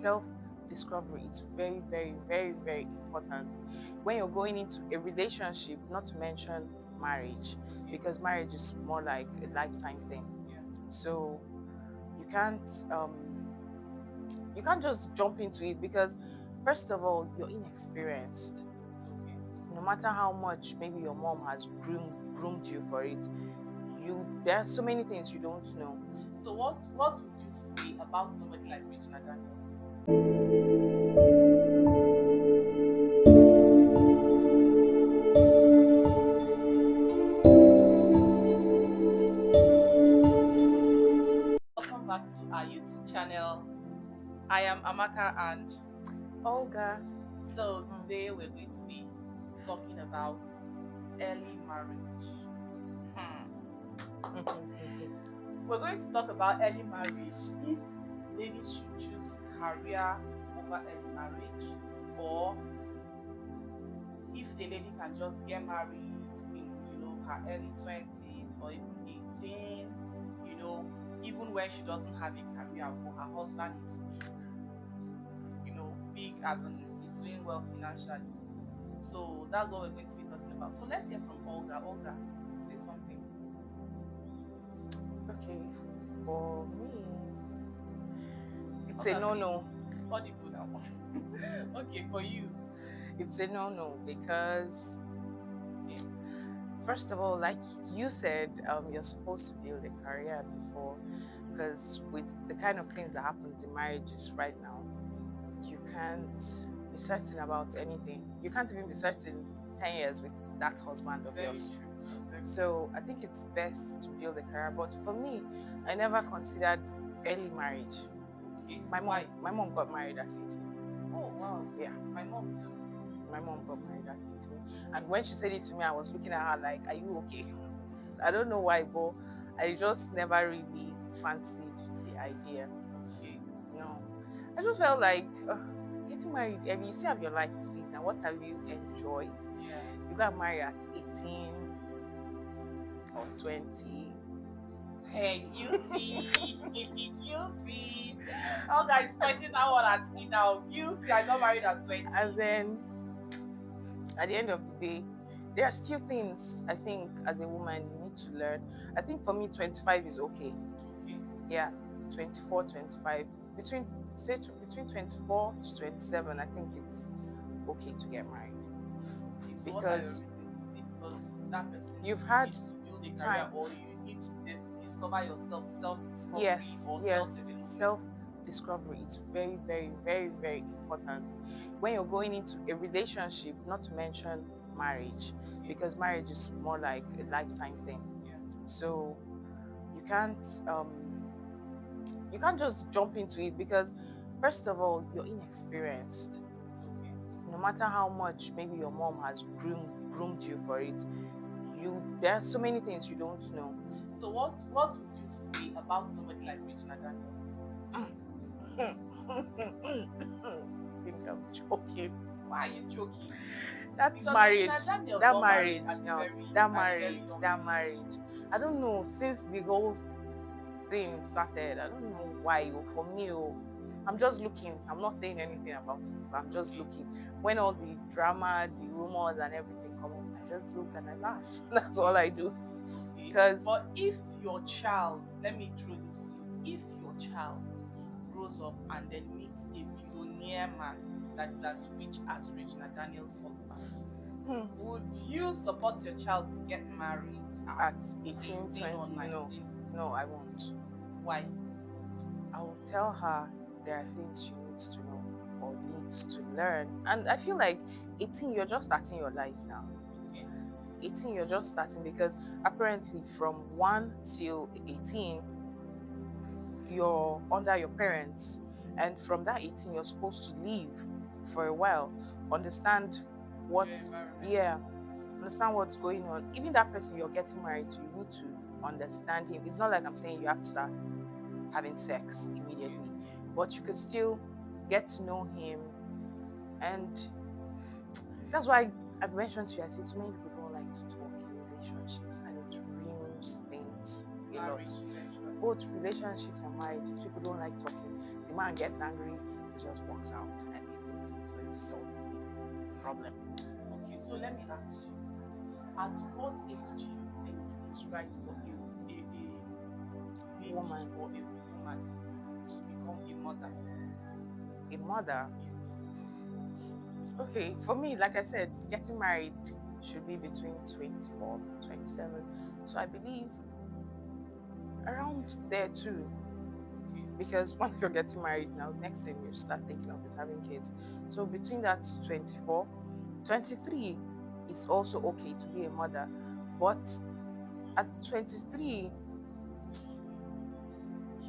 self-discovery is very, very, very, very important when you're going into a relationship, not to mention marriage, because marriage is more like a lifetime thing. So you can't um you can't just jump into it, because first of all, you're inexperienced. No matter how much maybe your mom has groomed you for it, there are so many things you don't know. So what would you say about somebody like Regina Daniel? Welcome back to our YouTube channel. I am Amaka and Olga. so today we're going to be talking about early marriage. We're going to talk about early marriage, if ladies should choose career over early marriage, or if a lady can just get married in her early 20s or even 18, even when she doesn't have a career, but her husband is big, as in he's doing well financially. So that's what we're going to be talking about. So let's hear from Olga. Olga, say something. Okay, for me, it's Olga, a no-no. Audible now. Okay, for you, it's a no-no, because first of all, like you said, you're supposed to build a career before, because with the kind of things that happens in marriages right now, you can't be certain about anything. You can't even be certain 10 years with that husband of yours. So I think it's best to build a career. But for me, I never considered early marriage. Okay. My mom got married at 18. Oh wow. Yeah. My mom too. My mom got married at 18. And when she said it to me, I was looking at her like, are you okay? I don't know why, but I just never really fancied the idea. Okay. No. I just felt like getting married, I mean, you still have your life to live. Now, what have you enjoyed? Yeah. You got married at 18 or 20. Hey, guilty. Guilty. Oh, guys, pointing that one at me now. Guilty. I got married at 20. And then at the end of the day, there are still things I think as a woman you need to learn. I think for me, 25 is okay. Okay. Yeah, 24, 25. Between 24 to 27, I think it's okay to get married. Okay, so Because because that person you've had needs to build a time, career, or you need to discover yourself, self-discovery, yes, or yes, self-development. self-discovery is very, very, very, very important when you're going into a relationship, not to mention marriage, because marriage is more like a lifetime thing. Yeah. So you can't just jump into it, because first of all, you're inexperienced. Okay. No matter how much maybe your mom has groomed you for it, there are so many things you don't know. So what would you say about somebody like Regina Daniel? I think I'm joking. Why are you joking? That's Because marriage. Regina Daniel That got marriage. married at a No, very that at a very marriage. young That age. marriage. I don't know. Since the whole thing started, I don't know why. For me, I'm just looking. I'm not saying anything about it. But I'm just looking. When all the drama, the rumors, and everything come up, I just look and I laugh. That's all I do. Because But if your child, let me throw this to you, if your child grows up and then meets a billionaire man that is as rich as Regina Daniel's husband, would you support your child to get married at 18, 20, or 19? No, I won't. Why? I will tell her there are things she needs to know or needs to learn. And I feel like 18, you're just starting your life now. Okay. 18, you're just starting, because apparently from 1 till 18, you're under your parents. And from that 18, you're supposed to leave for a while, understand what's understand what's going on. Even that person you're getting married to, you need to understand him. It's not like I'm saying you have to start having sex immediately, but you could still get to know him. And that's why I've mentioned to you, I say so many people don't like to talk in relationships, and it ruins things a lot. Both relationships and marriages, people don't like talking. The man gets angry, it just works out and it is going to solve the problem. Okay, so let me ask you, at what age do you think it's right for a lady Woman. or a woman to become a mother? A mother. Yes. Okay, for me, like I said, getting married should be between 24 to 27. So I believe around there too. Okay. Because once you're getting married now, next thing you start thinking of is having kids. So between that 24, 23 is also okay to be a mother. But at 23,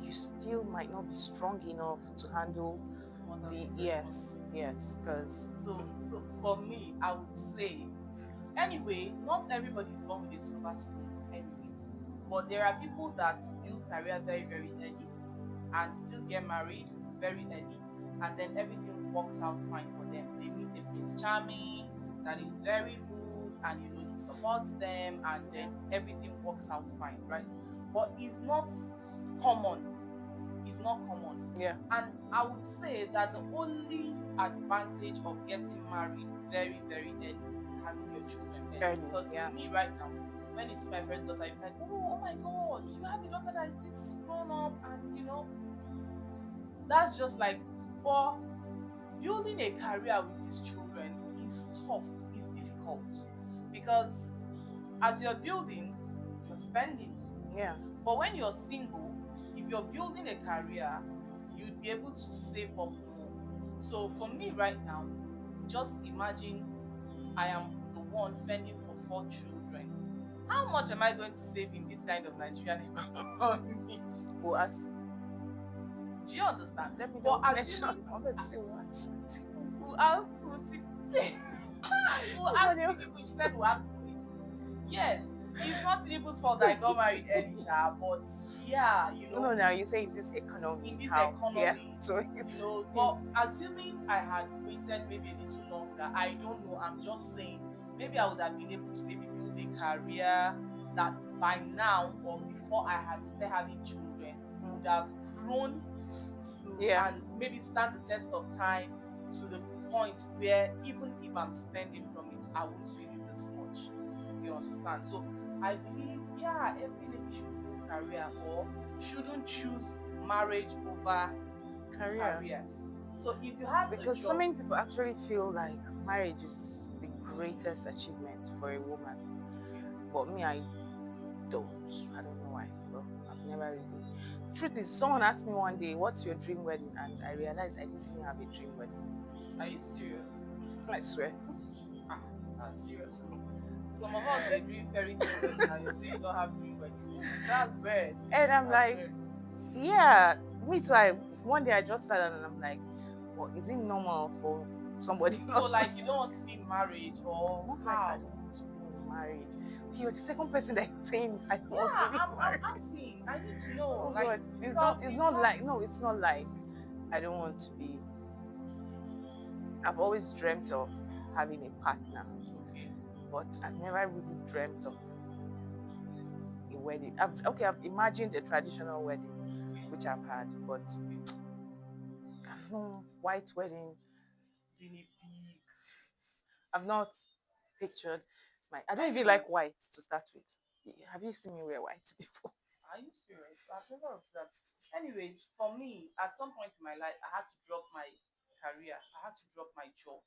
you still might not be strong enough to handle Mother's the yes, because So for me, I would say, anyway, not everybody is born with a silver spoon, anyways. But there are people that build career very, very early and still get married very early, and then everything works out fine for them. They meet a Prince Charming that is very good, and he supports them, and then everything works out fine, right? But it's not common. It's not common. yeah, And I would say that the only advantage of getting married very, very early is having your children early. early, Because yeah. to me right now, when you see my first daughter, you're like, oh my God, you have a daughter that is this grown up, and that's just like, but building a career with these children is tough, is difficult. Because as you're building, you're spending. Yeah. But when you're single, if you're building a career, you'd be able to save up more. So for me right now, just imagine I am the one fending for 4 children. How much am I going to save in this kind of Nigerian economy? Well, as Do you understand? let me But don't mention assuming let's see what we'll ask we'll ask Tinubu, she said we'll ask Tinubu. Yes, it's not Tinubu's fault that I got married early, Sha, but yeah, no, now you say in this economy, in this how economy, yeah, so it's but assuming I had waited maybe a little longer, I don't know, I'm just saying, maybe I would have been able to maybe build a career that by now or before I had started having children would have grown to Yeah. and maybe stand the test of time to the point where even if I'm spending from it, I won't feel it this much. You understand? So I believe, yeah, every lady should build career or shouldn't choose marriage over career. So if you have because a so job, many people actually feel like marriage is the greatest achievement for a woman. But me, I don't. I don't know why. But I've never really. Truth is, someone asked me one day, "What's your dream wedding?" And I realized I didn't even have a dream wedding. are you serious? I swear. That's serious. Some of us they dream fairy tale wedding and you say you don't have dream wedding. That's weird. And I'm That's like, weird. yeah, me too. One day I just sat down and I'm like, well, is it normal for somebody So not like you don't want to be married or not like I how? don't want to be married. You're the second person that saying I don't Yeah, want to be married. I'm asking. I need to know. Oh Like God, it's because not like no, it's not like I don't want to be. I've always dreamt of having a partner, Okay. but I've never really dreamt of a wedding. I've imagined a traditional wedding, which I've had, but no white wedding. Guinea pig. I've not pictured my. I don't even Anyways. like white to start with. Have you seen me wear white before? Are you serious? I've never observed. Anyways, for me, at some point in my life, I had to drop my career. I had to drop my job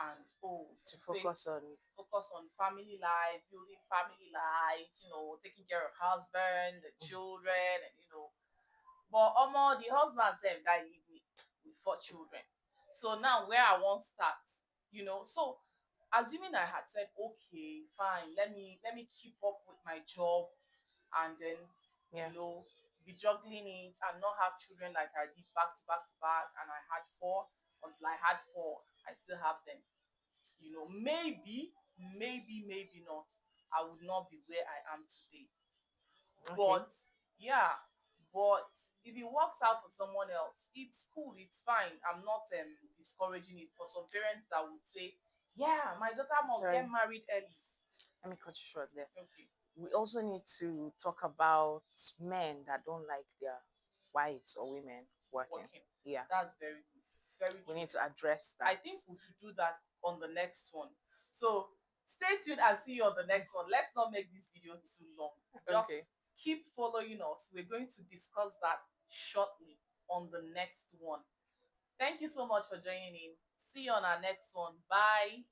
and To focus on focus on family life, building family life, taking care of husband, the children, and But the husband said that leave me with 4 children. So now where I won't start, So assuming I had said, okay, fine, let me keep up with my job and then yeah. be juggling it and not have children like I did back to back to back, and I had 4 until I had 4. I still have them. Maybe not. I would not be where I am today. Okay. But yeah, but if it works out for someone else, it's cool, it's fine. I'm not discouraging it. For some parents that would say, yeah, my daughter must Sorry. get married early. Let me cut you short there. Okay. We also need to talk about men that don't like their wives or women working. Yeah. That's very good. very We true. need to address that. I think we should do that on the next one. So stay tuned and see you on the next one. Let's not make this video too long. Just Okay. keep following us. We're going to discuss that shortly on the next one. Thank you so much for joining in. See you on our next one. Bye.